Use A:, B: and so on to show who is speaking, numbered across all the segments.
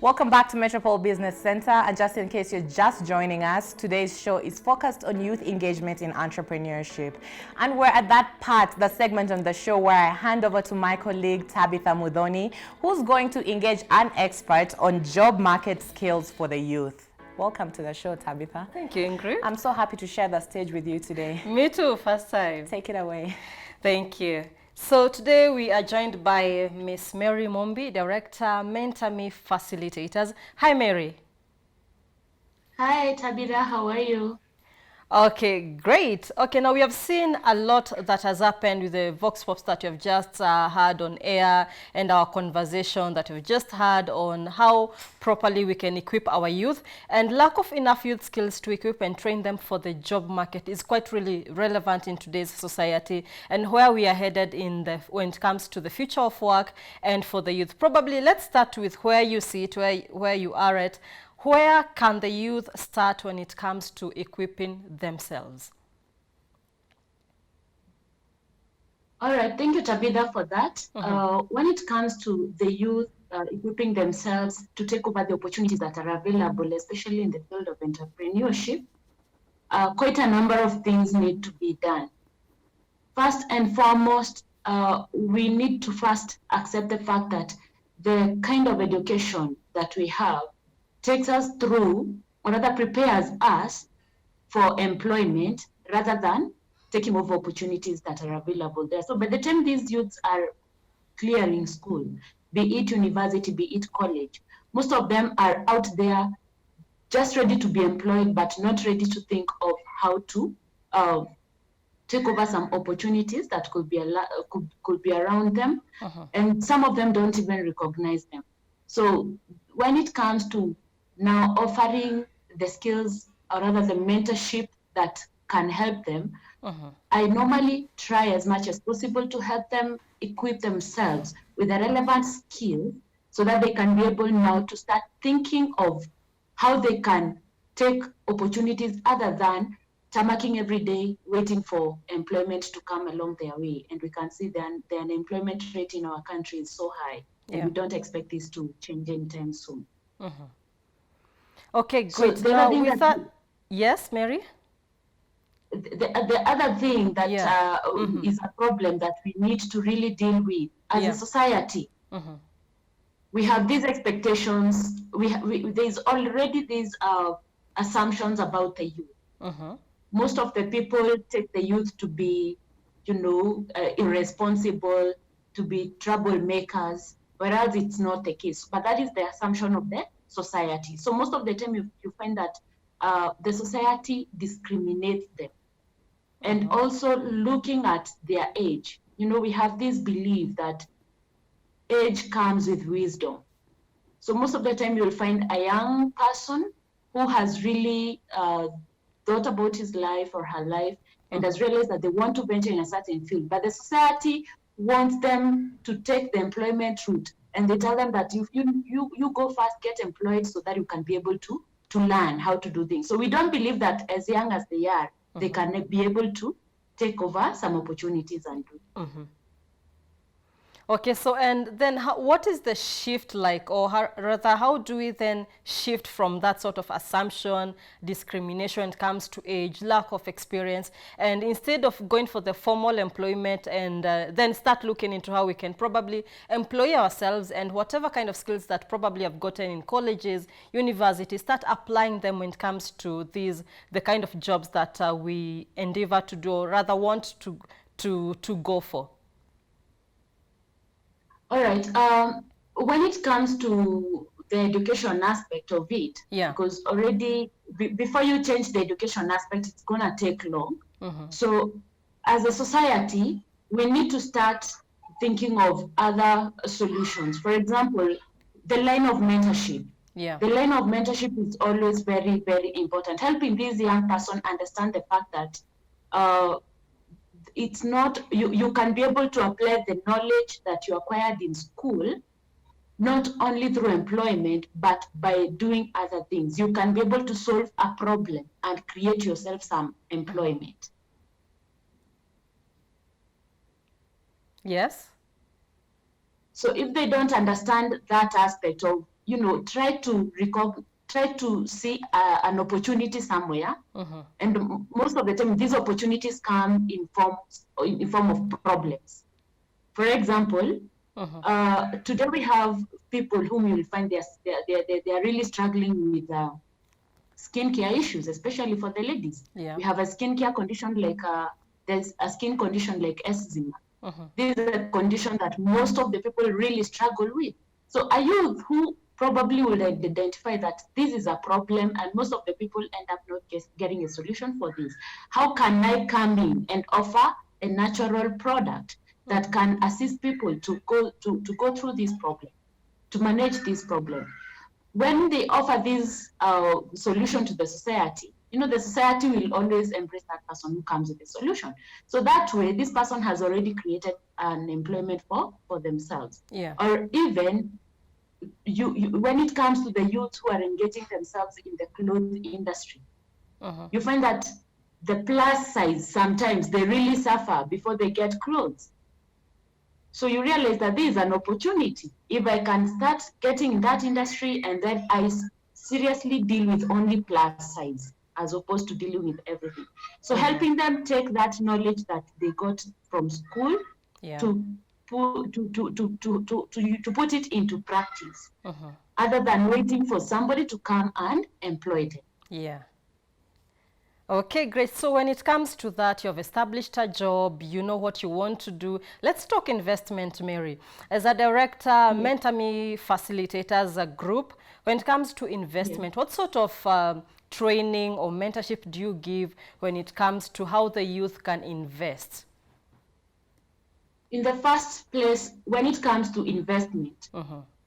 A: Welcome back to Metropole Business Center. And just in case you're just joining us, today's show is focused on youth engagement in entrepreneurship. And we're at that part, the segment on the show where I hand over to my colleague Tabitha Mudhoni, who's going to engage an expert on job market skills for the youth. Welcome to the show, Tabitha.
B: Thank you, Ingrid.
A: I'm so happy to share the stage with you today.
B: Me too, first time.
A: Take it away.
B: Thank you. So today we are joined by Miss Mary Mombi, Director, Mentor Me Facilitators. Hi, Mary.
C: Hi, Tabitha. How are you?
B: Okay, great. Okay, now we have seen a lot that has happened with the Vox Pops that you've just had on air and our conversation that we've just had on how properly we can equip our youth. And lack of enough youth skills to equip and train them for the job market is quite really relevant in today's society and where we are headed when it comes to the future of work and for the youth. Probably let's start with where you see it, where you are at. Where can the youth start when it comes to equipping themselves?
C: All right, thank you, Tabitha, for that. When it comes to the youth equipping themselves to take over the opportunities that are available, especially in the field of entrepreneurship, quite a number of things need to be done. First and foremost, we need to first accept the fact that the kind of education that we have takes us through, or rather prepares us for employment rather than taking over opportunities that are available there. So by the time these youths are clearing school, be it university, be it college, most of them are out there just ready to be employed, but not ready to think of how to take over some opportunities that could be around them. And some of them don't even recognize them. So when it comes to now offering the skills, or rather the mentorship that can help them, I normally try as much as possible to help them equip themselves with the relevant skills so that they can be able now to start thinking of how they can take opportunities other than tamarking every day, waiting for employment to come along their way. And we can see the unemployment rate in our country is so high, and we don't expect this to change anytime soon.
B: Okay, great. So now we thought, yes, Mary?
C: The other thing that is a problem that we need to really deal with as a society, we have these expectations, there's already these assumptions about the youth. Most of the people take the youth to be, irresponsible, to be troublemakers, whereas it's not the case. But that is the assumption of the society. So most of the time you find that the society discriminates them. And also looking at their age, we have this belief that age comes with wisdom. So most of the time you'll find a young person who has really thought about his life or her life and has realized that they want to venture in a certain field. But the society wants them to take the employment route. And they tell them that if you go first, get employed so that you can be able to learn how to do things. So we don't believe that as young as they are, they can be able to take over some opportunities and do.
B: Okay, so and then what is the shift like, or rather how do we then shift from that sort of assumption, discrimination when it comes to age, lack of experience, and instead of going for the formal employment and then start looking into how we can probably employ ourselves and whatever kind of skills that probably have gotten in colleges, universities, start applying them when it comes to the kind of jobs that we endeavor to do, or rather want to go for?
C: All right. When it comes to the education aspect of it, because already before you change the education aspect, it's going to take long. So as a society, we need to start thinking of other solutions. For example, the line of mentorship. The line of mentorship is always very, very important. Helping this young person understand the fact that it's not, you can be able to apply the knowledge that you acquired in school, not only through employment, but by doing other things. You can be able to solve a problem and create yourself some employment.
B: Yes.
C: So if they don't understand that aspect of try to see an opportunity somewhere. And most of the time, these opportunities come in form of problems. For example, today we have people whom you'll find they're really struggling with skincare issues, especially for the ladies.
B: Yeah.
C: We have a skincare condition like there's a skin condition like eczema. This is a condition that most of the people really struggle with. So a youth who probably will identify that this is a problem and most of the people end up not getting a solution for this. How can I come in and offer a natural product that can assist people to go through this problem, to manage this problem? When they offer this solution to the society, the society will always embrace that person who comes with a solution. So that way, this person has already created an employment for themselves.
B: Yeah.
C: Or even when it comes to the youth who are engaging themselves in the clothes industry, you find that the plus size, sometimes they really suffer before they get clothes. So you realize that there is an opportunity. If I can start getting in that industry and then I seriously deal with only plus size as opposed to dealing with everything. So helping them take that knowledge that they got from school to put it into practice, other than waiting for somebody to come and employ them.
B: Yeah. Okay, great. So when it comes to that, you've established a job, you know what you want to do. Let's talk investment, Mary. As a director, Mentor Me facilitators a group. When it comes to investment, what sort of training or mentorship do you give when it comes to how the youth can invest?
C: In the first place, when it comes to investment,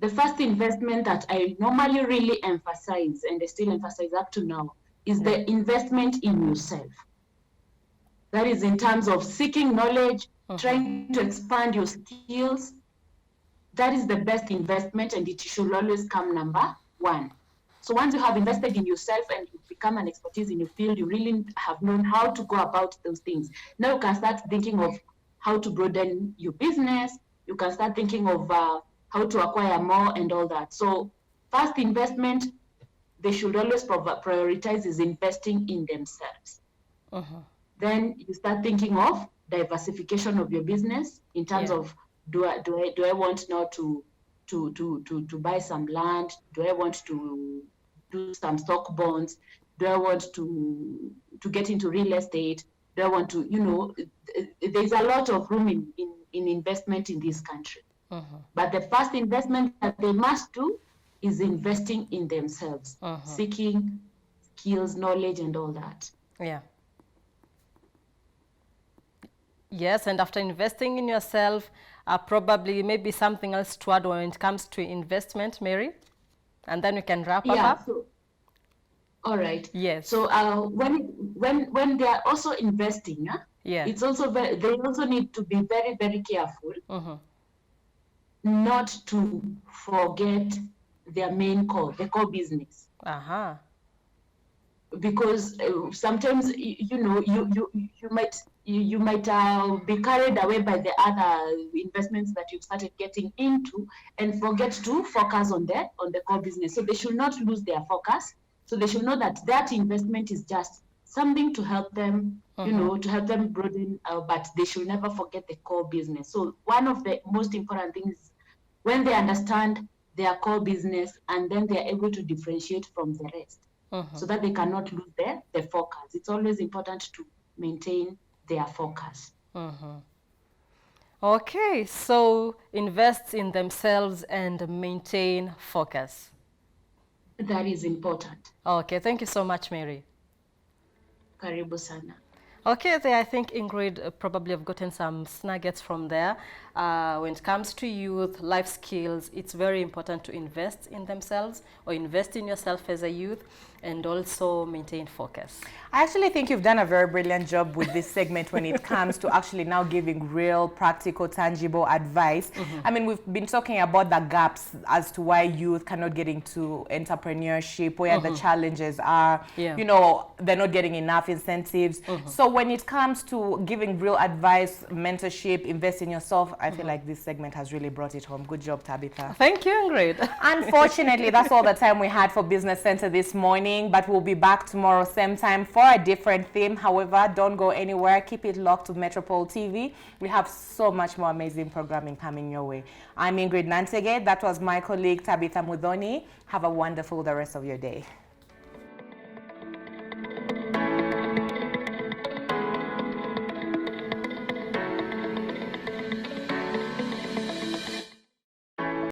C: the first investment that I normally really emphasize, and I still emphasize up to now, is the investment in yourself. That is in terms of seeking knowledge, trying to expand your skills. That is the best investment, and it should always come number one. So once you have invested in yourself and you become an expertise in your field, you really have known how to go about those things. Now you can start thinking of how to broaden your business. You can start thinking of how to acquire more and all that. So first investment, they should always prioritize is investing in themselves. Then you start thinking of diversification of your business in terms of do I want now to buy some land? Do I want to do some stock bonds? Do I want to get into real estate? Do I want to, there's a lot of room in investment in this country. But the first investment that they must do is investing in themselves, seeking skills, knowledge, and all that.
B: Yeah. Yes, and after investing in yourself, probably maybe something else to add when it comes to investment, Mary? And then we can wrap up.
C: So, all right.
B: Yes.
C: So when they are also investing, it's also they also need to be very, very careful not to forget their main core, the core business. Because sometimes you might be carried away by the other investments that you've started getting into and forget to focus on the core business. So they should not lose their focus. So they should know that investment is just something to help them, to help them broaden, but they should never forget the core business. So one of the most important things is when they understand their core business, and then they are able to differentiate from the rest, so that they cannot lose their focus. It's always important to maintain their focus.
B: Okay, so invest in themselves and maintain focus.
C: That is important.
B: Okay, thank you so much, Mary.
C: Karibu sana.
B: Okay, there I think Ingrid probably have gotten some nuggets from there. When it comes to youth, life skills, it's very important to invest in themselves or invest in yourself as a youth and also maintain focus.
A: I actually think you've done a very brilliant job with this segment when it comes to actually now giving real, practical, tangible advice. I mean, we've been talking about the gaps as to why youth cannot get into entrepreneurship, where the challenges are, they're not getting enough incentives. So when it comes to giving real advice, mentorship, invest in yourself, I feel like this segment has really brought it home. Good job, Tabitha.
B: Thank you, Ingrid.
A: Unfortunately, that's all the time we had for Business Center this morning, but we'll be back tomorrow, same time, for a different theme. However, don't go anywhere. Keep it locked to Metropole TV. We have so much more amazing programming coming your way. I'm Ingrid Nantege. That was my colleague, Tabitha Mudhoni. Have a wonderful the rest of your day.